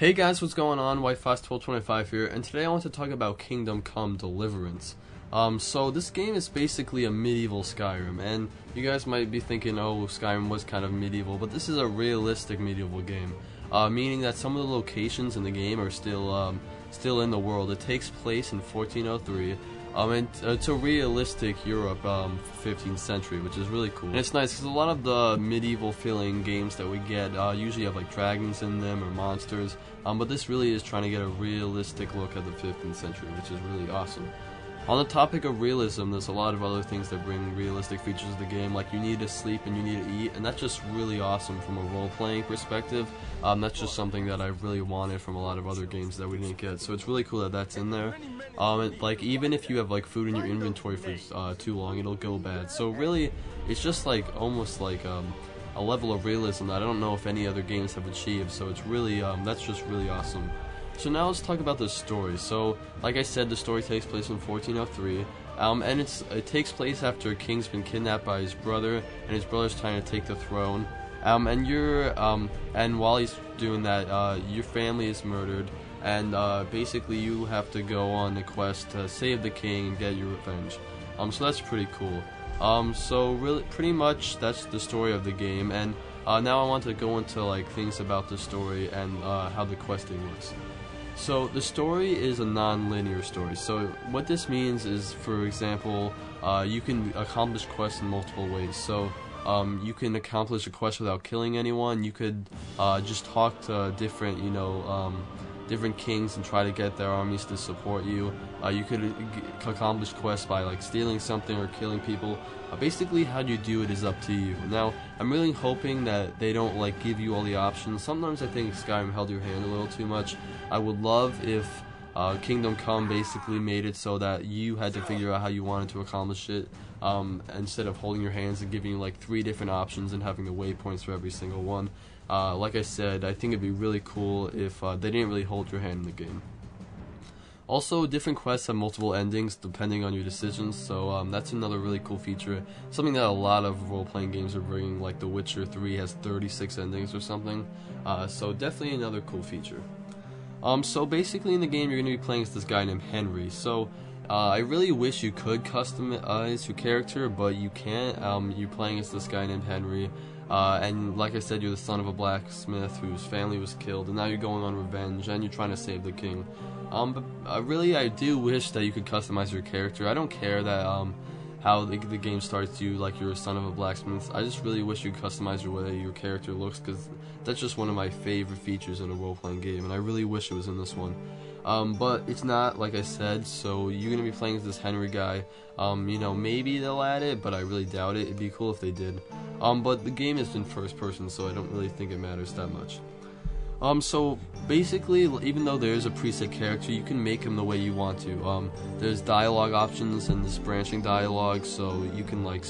Hey guys, what's going on? WhiteFox1225 here, and today I want to talk about Kingdom Come Deliverance. So this game is basically a medieval Skyrim, and you guys might be thinking, oh, Skyrim was kind of medieval, but this is a realistic medieval game, meaning that some of the locations in the game are still in the world. It takes place in 1403. And it's a realistic Europe, 15th century, which is really cool. And it's nice because a lot of the medieval feeling games that we get usually have like dragons in them or monsters, but this really is trying to get a realistic look at the 15th century, which is really awesome. On the topic of realism, there's a lot of other things that bring realistic features to the game, like you need to sleep and you need to eat, and that's just really awesome from a role-playing perspective. That's just something that I really wanted from a lot of other games that we didn't get, so it's really cool that that's in there. Like even if you have like food in your inventory for too long, it'll go bad. So really, it's just like almost like a level of realism that I don't know if any other games have achieved. So it's really that's just really awesome. So now let's talk about the story. So, like I said, the story takes place in 1403, and it takes place after a king's been kidnapped by his brother, and his brother's trying to take the throne. And while he's doing that, your family is murdered, and basically you have to go on a quest to save the king and get your revenge. So that's pretty cool. So really, pretty much that's the story of the game, and now I want to go into like things about the story and how the questing works. So the story is a non-linear story. So what this means is, for example, you can accomplish quests in multiple ways. So you can accomplish a quest without killing anyone. You could just talk to different, different kings and try to get their armies to support you. You could accomplish quests by like stealing something or killing people. Basically, how you do it is up to you. Now, I'm really hoping that they don't like give you all the options. Sometimes I think Skyrim held your hand a little too much. I would love if Kingdom Come basically made it so that you had to figure out how you wanted to accomplish it, instead of holding your hands and giving you like 3 different options and having the waypoints for every single one. Like I said, I think it'd be really cool if they didn't really hold your hand in the game. Also, different quests have multiple endings depending on your decisions, so that's another really cool feature. Something that a lot of role-playing games are bringing, like The Witcher 3 has 36 endings or something. So definitely another cool feature. So basically in the game you're going to be playing as this guy named Henry. So I really wish you could customize your character, but you can't. You're playing as this guy named Henry. And like I said, you're the son of a blacksmith whose family was killed, and now you're going on revenge, and you're trying to save the king. But really, I do wish that you could customize your character. I don't care that how the game starts you like you're a son of a blacksmith. I just really wish you could customize your way your character looks, because that's just one of my favorite features in a role-playing game, and I really wish it was in this one. But it's not, like I said, so you're going to be playing as this Henry guy. Maybe they'll add it, but I really doubt it. It'd be cool if they did. But the game is in first person, so I don't really think it matters that much. So basically, even though there is a preset character, you can make him the way you want to. There's dialogue options and this branching dialogue, so you can like,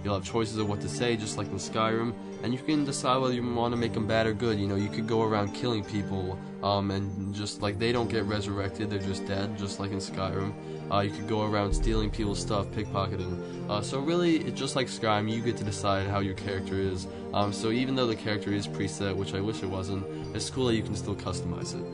you'll have choices of what to say, just like in Skyrim, and you can decide whether you want to make them bad or good. You could go around killing people, and just like they don't get resurrected, they're just dead, just like in Skyrim. You could go around stealing people's stuff, pickpocketing. So really, it's just like Skyrim, you get to decide how your character is. So even though the character is preset, which I wish it wasn't, it's cool that you can still customize it.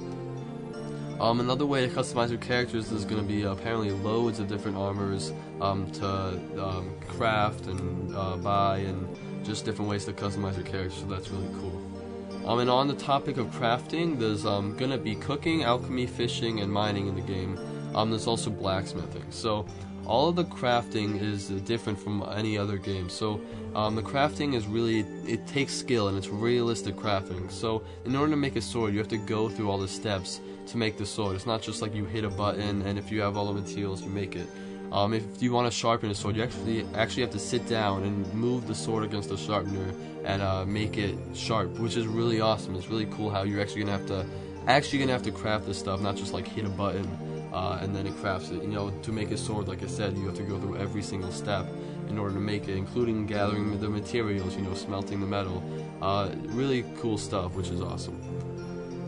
Another way to customize your characters is going to be apparently loads of different armors to craft and buy, and just different ways to customize your character, so that's really cool. And on the topic of crafting, there's going to be cooking, alchemy, fishing, and mining in the game. There's also blacksmithing. So all of the crafting is different from any other game. So the crafting is really, it takes skill, and it's realistic crafting. So in order to make a sword, you have to go through all the steps to make the sword. It's not just like you hit a button and if you have all the materials, you make it. If you want to sharpen a sword, you actually have to sit down and move the sword against the sharpener and make it sharp, which is really awesome. It's really cool how you're actually gonna have to craft this stuff, not just like hit a button and then it crafts it. To make a sword, like I said, you have to go through every single step in order to make it, including gathering the materials, smelting the metal. Really cool stuff, which is awesome.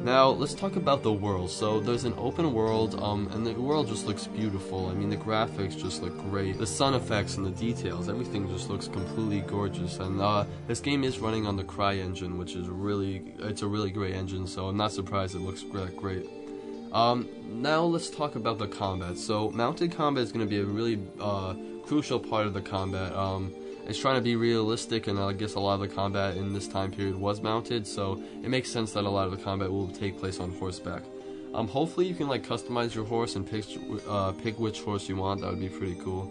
Now, let's talk about the world. So, there's an open world, and the world just looks beautiful. I mean, the graphics just look great. The sound effects and the details, everything just looks completely gorgeous. And this game is running on the CryEngine, which is it's a really great engine, so I'm not surprised it looks great. Now, let's talk about the combat. So, mounted combat is going to be a really crucial part of the combat. It's trying to be realistic, and I guess a lot of the combat in this time period was mounted, so it makes sense that a lot of the combat will take place on horseback. Hopefully you can like customize your horse and pick which horse you want. That would be pretty cool.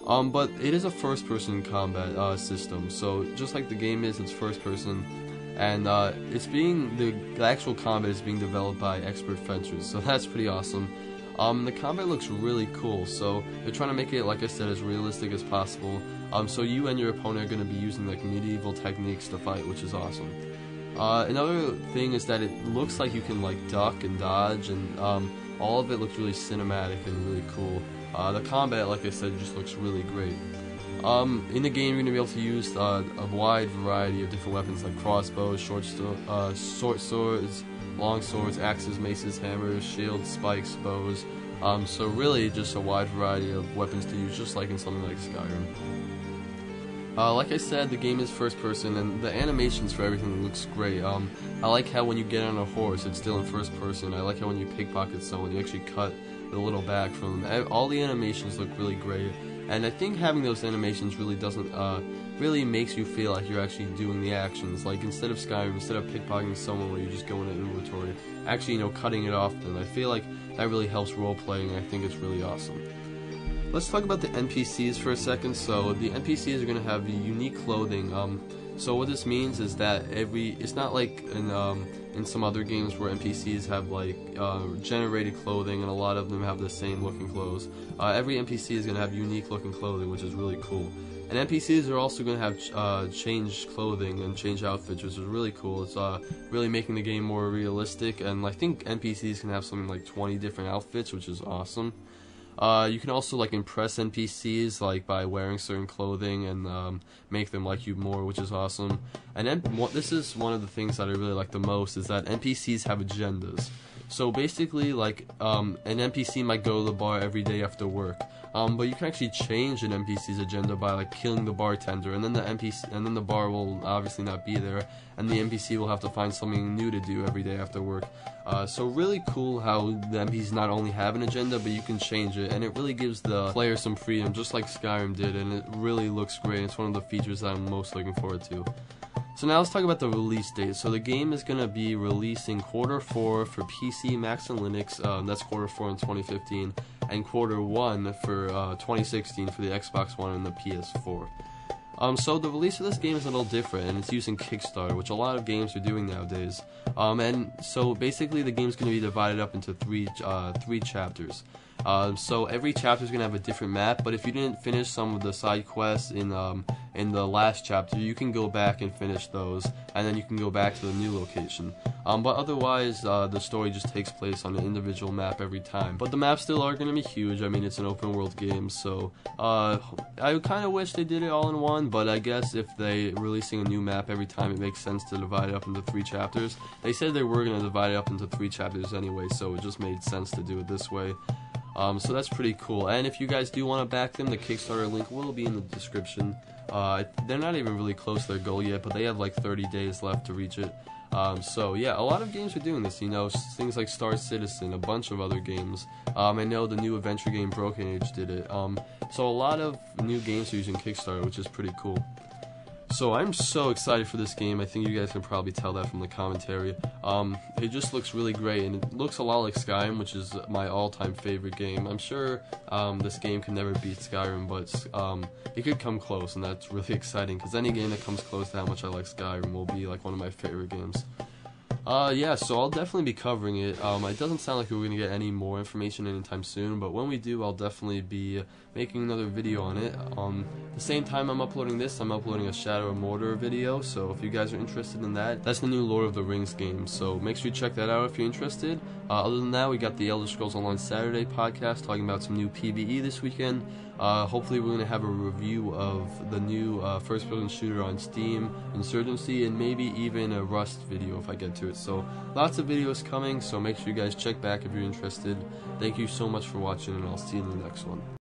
But it is a first-person combat system, so just like the game is, it's first-person, and the actual combat is being developed by expert fencers, so that's pretty awesome. The combat looks really cool, so they're trying to make it, like I said, as realistic as possible. So you and your opponent are going to be using like medieval techniques to fight, which is awesome. Another thing is that it looks like you can like duck and dodge, and all of it looks really cinematic and really cool. The combat, like I said, just looks really great. In the game, you're going to be able to use a wide variety of different weapons like crossbows, short swords, long swords, axes, maces, hammers, shields, spikes, bows. So really just a wide variety of weapons to use, just like in something like Skyrim. Like I said, the game is first person, and the animations for everything looks great. I like how when you get on a horse, it's still in first person. I like how when you pickpocket someone, you actually cut the little bag from them. All the animations look really great, and I think having those animations really really makes you feel like you're actually doing the actions. Like instead of Skyrim, instead of pickpocketing someone where you just go into inventory, actually, cutting it off them. I feel like that really helps role playing, and I think it's really awesome. Let's talk about the NPCs for a second. So the NPCs are going to have unique clothing. So what this means is that it's not like in some other games where NPCs have like generated clothing, and a lot of them have the same looking clothes. Every NPC is going to have unique looking clothing, which is really cool. And NPCs are also going to have changed clothing and changed outfits, which is really cool. It's really making the game more realistic, and I think NPCs can have something like 20 different outfits, which is awesome. You can also like impress NPCs like by wearing certain clothing and make them like you more, which is awesome. And this is one of the things that I really like the most, is that NPCs have agendas. So basically, like an NPC might go to the bar every day after work, but you can actually change an NPC's agenda by like killing the bartender, and then the bar will obviously not be there, and the NPC will have to find something new to do every day after work. So really cool how the NPCs not only have an agenda, but you can change it, and it really gives the player some freedom, just like Skyrim did, and it really looks great. It's one of the features that I'm most looking forward to. So now let's talk about the release date. So the game is going to be releasing Q4 for PC, Macs, and Linux. That's Q4 in 2015, and Q1 for 2016 for the Xbox One and the PS4. So the release of this game is a little different, and it's using Kickstarter, which a lot of games are doing nowadays. And so basically the game's going to be divided up into three chapters. So every chapter is going to have a different map, but if you didn't finish some of the side quests in the last chapter, you can go back and finish those, and then you can go back to the new location. But otherwise, the story just takes place on an individual map every time. But the maps still are going to be huge. I mean, it's an open world game, so I kind of wish they did it all in one, but I guess if they're releasing a new map every time, it makes sense to divide it up into 3 chapters. They said they were going to divide it up into 3 chapters anyway, so it just made sense to do it this way. So that's pretty cool. And if you guys do want to back them, the Kickstarter link will be in the description. They're not even really close to their goal yet, but they have like 30 days left to reach it. So yeah, a lot of games are doing this, things like Star Citizen, a bunch of other games. I know the new adventure game Broken Age did it. So a lot of new games are using Kickstarter, which is pretty cool. So I'm so excited for this game. I think you guys can probably tell that from the commentary. It just looks really great, and it looks a lot like Skyrim, which is my all-time favorite game. I'm sure this game can never beat Skyrim, but it could come close, and that's really exciting, because any game that comes close to how much I like Skyrim will be like one of my favorite games. Yeah, so I'll definitely be covering it. It doesn't sound like we're going to get any more information anytime soon, but when we do, I'll definitely be making another video on it. The same time I'm uploading this, I'm uploading a Shadow of Mordor video, so if you guys are interested in that, that's the new Lord of the Rings game, so make sure you check that out if you're interested. Other than that, we got the Elder Scrolls Online Saturday podcast talking about some new PvE this weekend. Hopefully we're going to have a review of the new first-person shooter on Steam, Insurgency, and maybe even a Rust video if I get to it. So lots of videos coming, so make sure you guys check back if you're interested. Thank you so much for watching, and I'll see you in the next one.